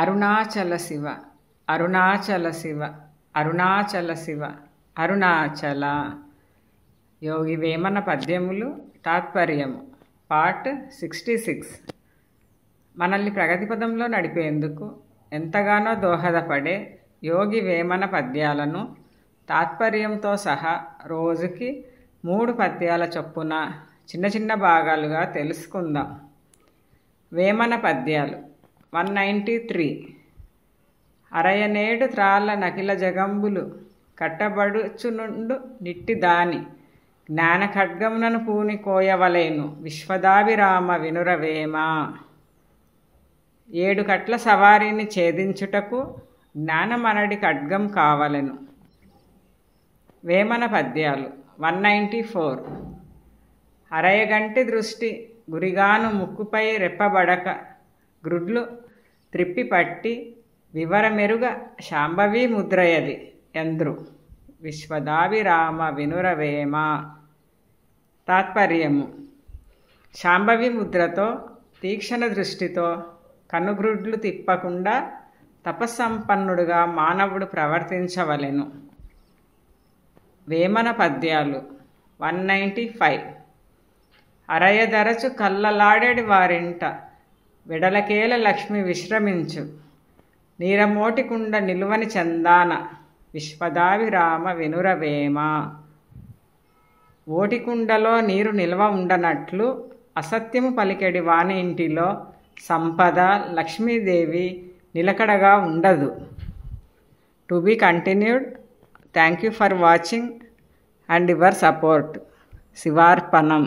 అరుణాచల శివ అరుణాచల శివ అరుణాచల శివ అరుణాచల. యోగి వేమన పద్యములు తాత్పర్యము పార్ట్ 66. మనల్ని ప్రగతి పదంలో నడిపేందుకు ఎంతగానో దోహదపడే యోగి వేమన పద్యాలను తాత్పర్యంతో సహా రోజుకి 3 పద్యాల చొప్పున చిన్న చిన్న భాగాలుగా తెలుసుకుందాం. వేమన పద్యాలు 193. అరయనేడు త్రాళ్ళ నకిల జగంబులు కట్టబడుచునుండు నిట్టి దాని జ్ఞాన ఖడ్గమునను పూని కోయవలేను విశ్వదాభిరామ వినురవేమ. 7 కట్ల సవారిని ఛేదించుటకు జ్ఞానమనడి ఖడ్గం కావలెను. వేమన పద్యాలు 194. అరయగంటి దృష్టి గురిగాను ముక్కుపై రెప్పబడక గ్రుడ్లు త్రిప్పిపట్టి వివరమెరుగ శాంభవీ ముద్రయది ఎంద్రు విశ్వదాభిరామ వినురవేమ. తాత్పర్యము: శాంభవి ముద్రతో తీక్షణ దృష్టితో కనుగ్రుడ్లు తిప్పకుండా తపస్సంపన్నుడుగా మానవుడు ప్రవర్తించవలెను. వేమన పద్యాలు 195. అరయదరచు కల్లలాడెడి వారింట వెడలకేల లక్ష్మి విశ్రమించు నీరమోటికుండ నిలువని చందాన విశ్వదాభిరామ వినురవేమ. ఓటికుండలో నీరు నిల్వ ఉండనట్లు అసత్యము పలికెడి వాని ఇంటిలో సంపద లక్ష్మీదేవి నిలకడగా ఉండదు. To be continued. Thank you for watching and your support. శివార్పణం.